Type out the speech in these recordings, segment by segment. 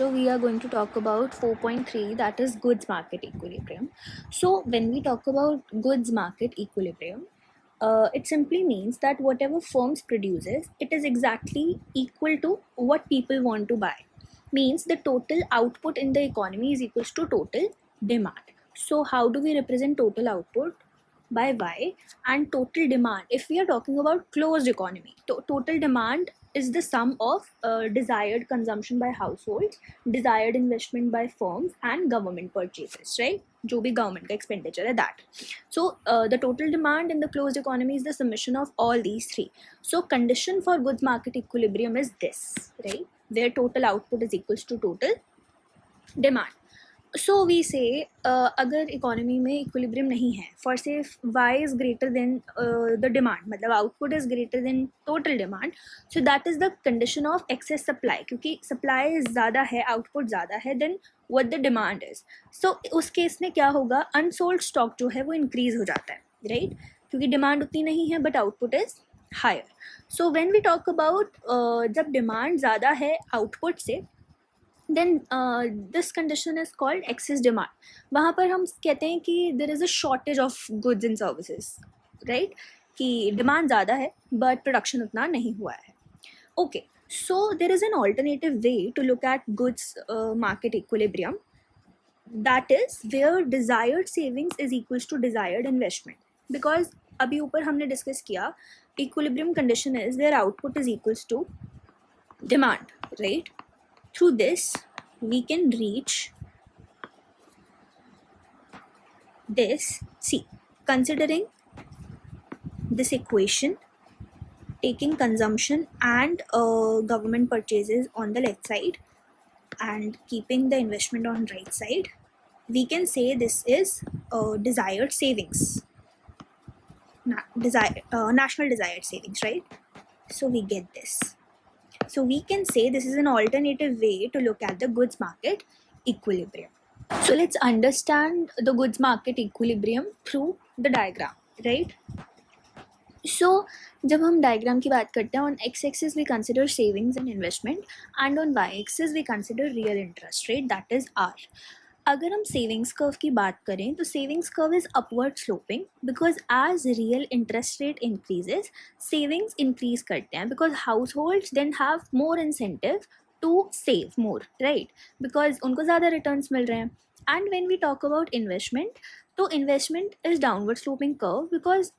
chapter we are going to talk about 4.3, that is goods market equilibrium. So when we talk about goods market equilibrium, it simply means that whatever firms produces, it is exactly equal to what people want to buy. Means the total output in the economy is equals to total demand. So how do we represent total output? By Y. And total demand, if we are talking about closed economy, total demand is the sum of desired consumption by households, desired investment by firms, and government purchases, right? जो भी government का expenditure है, that. So the total demand in the closed economy is the summation of all these three. So condition for goods market equilibrium is this, right? Where total output is equals to total demand. So we say अगर economy में equilibrium नहीं है, for say y is greater than the demand, मतलब output is greater than total demand, so that is the condition of excess supply. क्योंकि supply ज़्यादा है, output ज़्यादा है then what the demand is. So उस case में क्या होगा, अनसोल्ड स्टॉक जो है वो इंक्रीज हो जाता है, राइट? क्योंकि डिमांड उतनी नहीं है but output is higher. So when we talk about जब डिमांड ज़्यादा है आउटपुट से, then this condition is called excess demand. वहाँ पर हम कहते हैं कि there is a shortage of goods and services, right? कि demand ज़्यादा है but production उतना नहीं हुआ है. Okay, so there is an alternative way to look at goods market equilibrium, that is where desired savings is equals to desired investment. Because अभी ऊपर हमने discuss किया equilibrium condition is where output is equals to demand, right? Through this we can reach this. See, considering this equation, taking consumption and government purchases on the left side and keeping the investment on right side, we can say this is desired savings, national desired savings, right? So we get this. So we can say this is an alternative way to look at the goods market equilibrium. So let's understand the goods market equilibrium through the diagram, right? So जब हम diagram की बात करते हैं, on x-axis we consider savings and investment, and on y-axis we consider real interest rate, that is R. अगर हम savings curve की बात करें तो savings curve is upward sloping, because as real interest rate increases savings increase करते हैं, because households then have more incentive to save more, right? Because उनको ज़्यादा रिटर्न्स मिल रहे हैं. And when we talk about investment, तो investment is downward sloping curve, because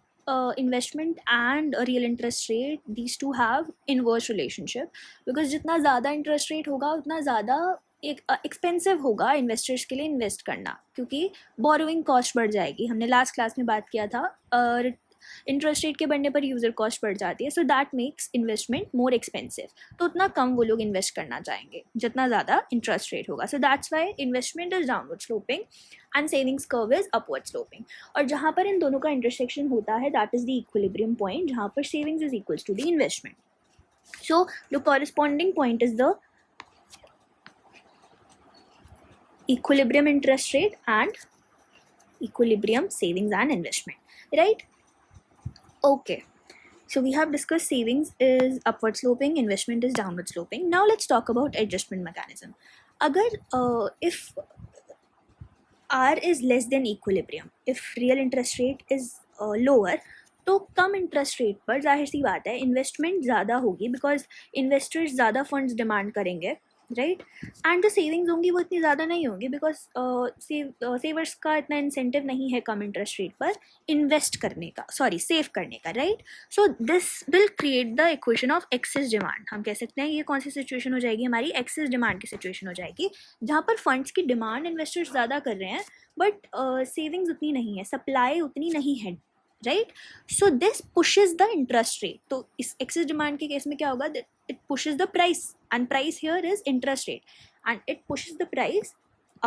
investment and real interest rate, these two have inverse relationship, because जितना ज़्यादा interest rate होगा उतना ज़्यादा एक एक्सपेंसिव होगा इन्वेस्टर्स के लिए इन्वेस्ट करना, क्योंकि बोरोइंग कॉस्ट बढ़ जाएगी. हमने लास्ट क्लास में बात किया था, इंटरेस्ट रेट के बढ़ने पर यूज़र कॉस्ट बढ़ जाती है, so that makes investment more expensive. तो उतना कम वो लोग इन्वेस्ट करना चाहेंगे जितना ज़्यादा इंटरेस्ट रेट होगा. So that's why investment is downward sloping and savings curve is upward sloping. और जहाँ पर इन दोनों का इंटरसेक्शन होता है, that is the equilibrium point, जहाँ पर savings is equals to the investment. So the corresponding point is the equilibrium interest rate and equilibrium savings and investment, right? Okay, so we have discussed savings is upward sloping, investment is downward sloping. Now let's talk about adjustment mechanism. Agar if R is less than equilibrium, if real interest rate is lower, तो कम interest rate पर जाहिर सी बात है investment ज़्यादा होगी, because investors ज़्यादा funds demand करेंगे, right? And जो सेविंग्स होंगी वो इतनी ज़्यादा नहीं होंगी, बिकॉज सेवर्स का इतना इंसेंटिव नहीं है कम इंटरेस्ट रेट पर इन्वेस्ट करने का, सेव करने का, right? So this will create the equation of excess demand. हम कह सकते हैं ये कौन सी सिचुएशन हो जाएगी, हमारी एक्सेस डिमांड की सिचुएशन हो जाएगी, जहाँ पर फंड्स की डिमांड इन्वेस्टर्स ज़्यादा कर रहे हैं बट सेविंग्स उतनी नहीं है, सप्लाई उतनी नहीं है, right? So this pushes the interest rate. तो इस एक्सेस डिमांड के केस में क्या होगा, it pushes the price, and price here is interest rate, and it pushes the price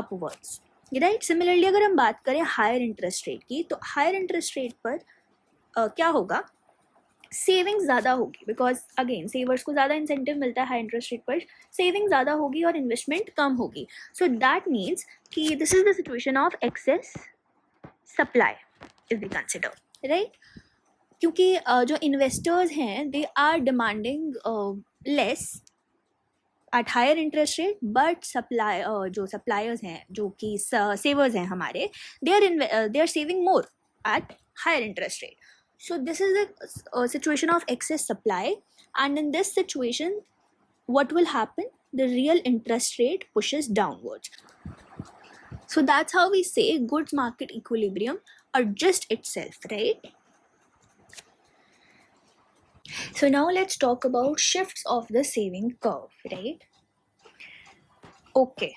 upwards, right? Similarly अगर हम बात करें हायर इंटरेस्ट रेट की, तो हायर इंटरेस्ट रेट पर क्या होगा, सेविंग्स ज़्यादा होगी, बिकॉज अगेन सेवर्स को ज़्यादा इंसेंटिव मिलता है हाई इंटरेस्ट रेट पर, सेविंग ज़्यादा होगी और इन्वेस्टमेंट कम होगी. सो दैट मीन्स कि this is the situation of excess supply if we consider, right? क्योंकि जो इन्वेस्टर्स हैं they are demanding less at higher interest rate, but जो suppliers हैं, जो कि savers हैं हमारे, they are saving more at higher interest rate. So this is a situation of excess supply, and in this situation, what will happen? The real interest rate pushes downwards. So that's how we say goods market equilibrium adjusts itself, right? So now let's talk about shifts of the saving curve, right? Okay.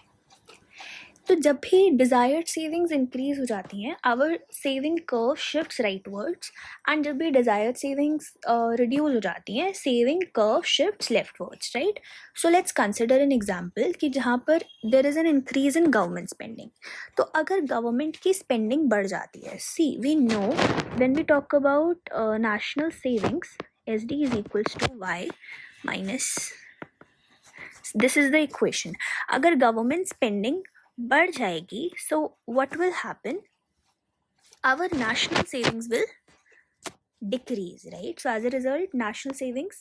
तो जब भी desired savings increase हो जाती हैं, our saving curve shifts rightwards, and जब भी desired savings reduce हो जाती हैं, saving curve shifts leftwards, right? So let's consider an example कि जहाँ पर there is an increase in government spending. तो अगर गवर्नमेंट की स्पेंडिंग बढ़ जाती है, see we know when we talk about national savings, S D is equals to Y minus, this is the equation. अगर गवर्नमेंट स्पेंडिंग बढ़ जाएगी, so what will happen? Our national savings will decrease, right? So as a result, national savings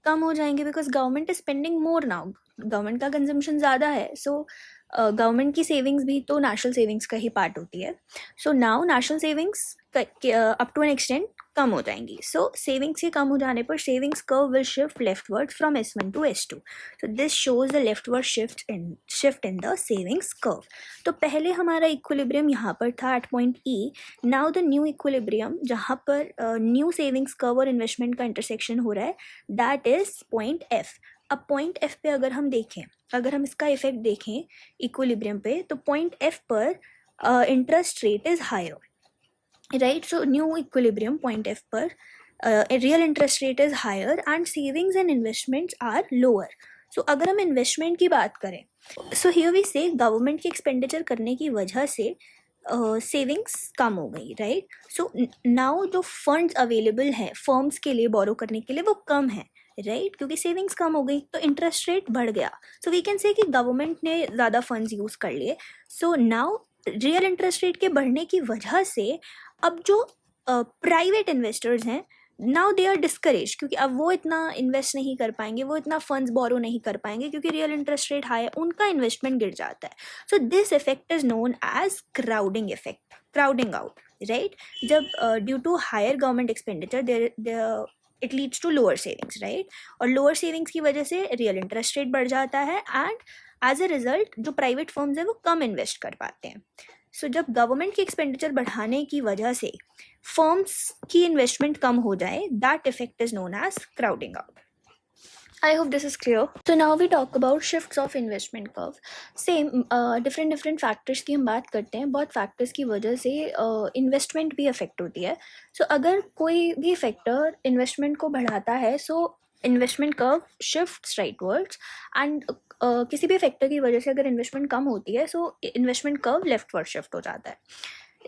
कम हो जाएंगे because government is spending more now. Government का consumption ज़्यादा है, so government की savings भी तो नेशनल सेविंग्स का ही पार्ट होती है. So now national savings up to an extent कम हो जाएंगी. सो सेविंग्स के कम हो जाने पर savings curve will shift leftward from S1 to S2. So this shows the leftward shift in the savings curve. तो पहले हमारा इक्विलिब्रियम यहाँ पर था at point E. Now the new equilibrium जहाँ पर न्यू सेविंग्स कर्व और इन्वेस्टमेंट का इंटरसेक्शन हो रहा है, दैट इज पॉइंट F. अब पॉइंट F पे अगर हम देखें, अगर हम इसका इफेक्ट देखें इक्विलिब्रियम पे, तो पॉइंट F पर interest rate is higher, right? So new equilibrium point F पर real interest rate is higher and savings and investments are lower. So अगर हम इन्वेस्टमेंट की बात करें, so here we say government की एक्सपेंडिचर करने की वजह से सेविंग्स कम हो गई, राइट? सो नाउ जो फंड्स अवेलेबल हैं फर्म्स के लिए बोरो करने के लिए वो कम है, राइट? क्योंकि सेविंग्स कम हो गई तो इंटरेस्ट रेट बढ़ गया. सो वी कैन से कि गवर्नमेंट ने ज़्यादा फंड्स यूज़ कर लिए. So now real interest rate के बढ़ने की वजह से अब जो प्राइवेट इन्वेस्टर्स हैं, नाउ दे आर डिस्करेज, क्योंकि अब वो इतना इन्वेस्ट नहीं कर पाएंगे, वो इतना फंड्स बोरो नहीं कर पाएंगे क्योंकि रियल इंटरेस्ट रेट हाई है, उनका इन्वेस्टमेंट गिर जाता है. So this effect is known as crowding effect, crowding out, right? जब due to higher government expenditure it leads to lower savings, right? और लोअर सेविंग्स की वजह से रियल इंटरेस्ट रेट बढ़ जाता है एंड एज अ रिजल्ट जो private firms हैं वो कम इन्वेस्ट कर पाते हैं. सो जब गवर्नमेंट की एक्सपेंडिचर बढ़ाने की वजह से फर्म्स की इन्वेस्टमेंट कम हो जाए, that effect is known as crowding out. I hope this is clear. So now we talk about shifts of investment curve. Same different factors की हम बात करते हैं. बहुत factors की वजह से investment भी affect होती है. So अगर कोई भी factor investment को बढ़ाता है, so investment curve shifts rightwards, and किसी भी factor की वजह से अगर investment कम होती है, so investment curve leftward shift हो जाता है,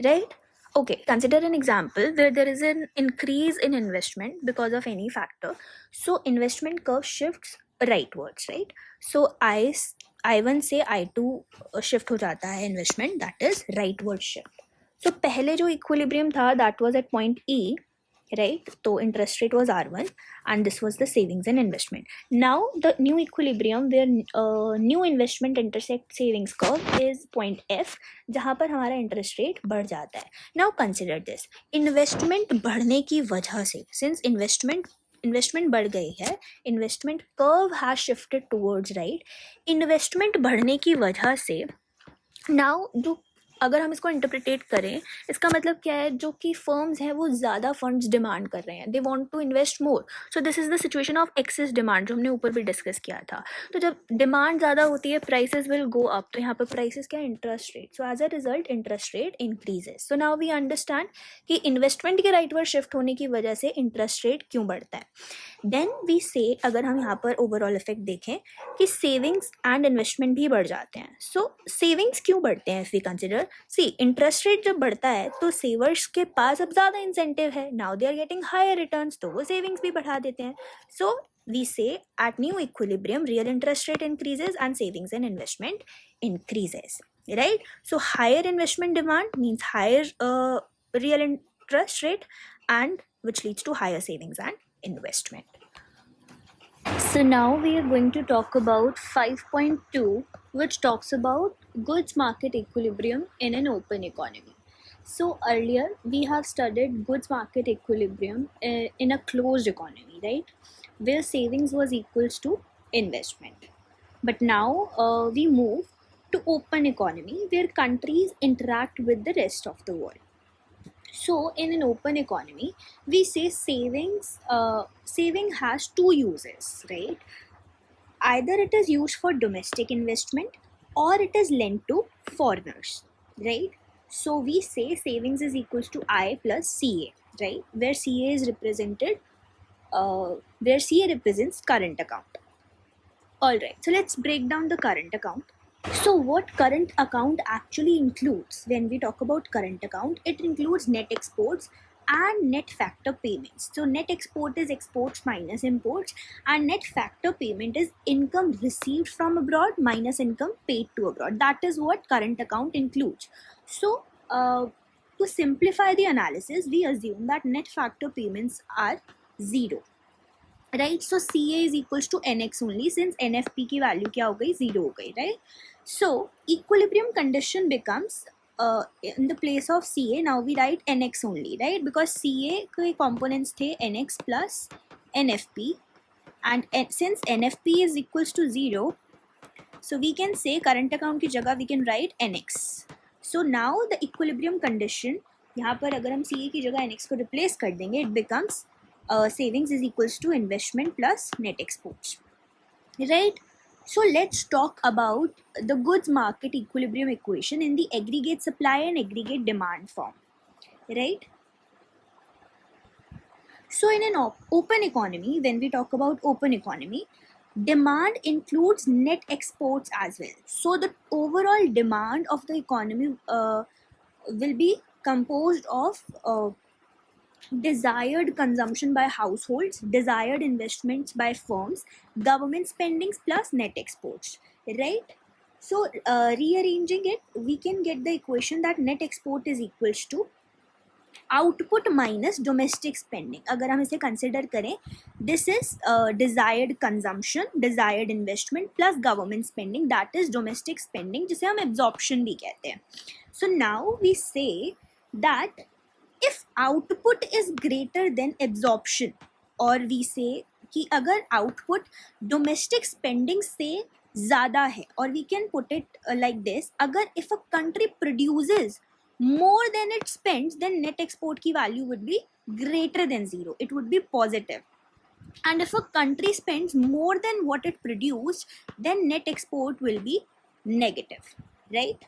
right? Okay, consider an example where there is an increase in investment because of any factor. So investment curve shifts rightwards, right? So I1 से I2 shift हो जाता है investment, that is rightward shift. So पहले जो equilibrium था that was at point E, right? So interest rate was R1 and this was the savings and investment. Now the new equilibrium where new investment intersect savings curve is point F, जहाँ पर हमारा interest rate बढ़ जाता है. Now consider this, investment बढ़ने की वजह से, since investment बढ़ गई है, investment curve has shifted towards right, investment बढ़ने की वजह से now जो अगर हम इसको इंटरप्रिटेट करें, इसका मतलब क्या है, जो कि फर्म्स हैं वो ज़्यादा फंड्स डिमांड कर रहे हैं, they want to invest more. So this is the situation of excess demand, जो हमने ऊपर भी डिस्कस किया था. तो जब डिमांड ज़्यादा होती है, प्राइसेस विल गो अप. तो यहाँ पर प्राइसेस क्या है, interest rate. So as a result interest rate increases. So now we understand कि इन्वेस्टमेंट के राइटवर्ड शिफ्ट होने की वजह से इंटरेस्ट रेट क्यों बढ़ता है. देन वी से, अगर हम यहाँ पर ओवरऑल इफेक्ट देखें कि सेविंग्स एंड इन्वेस्टमेंट भी बढ़ जाते हैं. सो सेविंग्स क्यों बढ़ते हैं, if we consider, see interest rate जब बढ़ता है तो सेवर्स के पास अब ज़्यादा इंसेंटिव है, now they are getting higher returns, तो वो सेविंग्स भी बढ़ा देते हैं. So we say at new equilibrium real interest rate increases and savings and investment increases, right? So higher investment demand means higher real interest rate and which leads to higher savings and investment. So now we are going to talk about 5.2, which talks about goods market equilibrium in an open economy. So earlier we have studied goods market equilibrium in a closed economy, right? Where savings was equals to investment. But now we move to open economy where countries interact with the rest of the world. So in an open economy, we say saving has two uses, right? Either it is used for domestic investment or it is lent to foreigners, right? So we say savings is equals to I plus CA, right? Where CA is represented, where CA represents current account. All right, so let's break down the current account. So what current account actually includes? When we talk about current account, it includes net exports and net factor payments. So net export is exports minus imports, and net factor payment is income received from abroad minus income paid to abroad. That is what current account includes. So to simplify the analysis, we assume that net factor payments are zero, right? So CA is equals to NX only, since NFP की value क्या हो गई, zero हो गई, right? So equilibrium condition becomes in the place of CA now we write NX only, right? Because CA के components थे NX plus NFP, and since NFP is equals to zero, so we can say current account की जगह we can write NX. So now the equilibrium condition, यहाँ पर अगर हम CA की जगह NX को replace कर देंगे, it becomes savings is equals to investment plus net exports, right? So let's talk about the goods market equilibrium equation in the aggregate supply and aggregate demand form, right? So in an open economy, when we talk about open economy, demand includes net exports as well. So the overall demand of the economy will be composed of desired consumption by households, desired investments by firms, government spendings plus net exports, right? So rearranging it, we can get the equation that net export is equals to output minus domestic spending. अगर हम इसे consider करें, this is desired consumption, desired investment plus government spending, that is domestic spending, जिसे हम absorption भी कहते हैं. So now we say that if output is greater than absorption, or we say कि अगर output domestic spending से ज़्यादा है, or we can put it like this, अगर if a country produces more than it spends, then net export की value would be greater than zero, it would be positive. And if a country spends more than what it produced, then net export will be negative, right?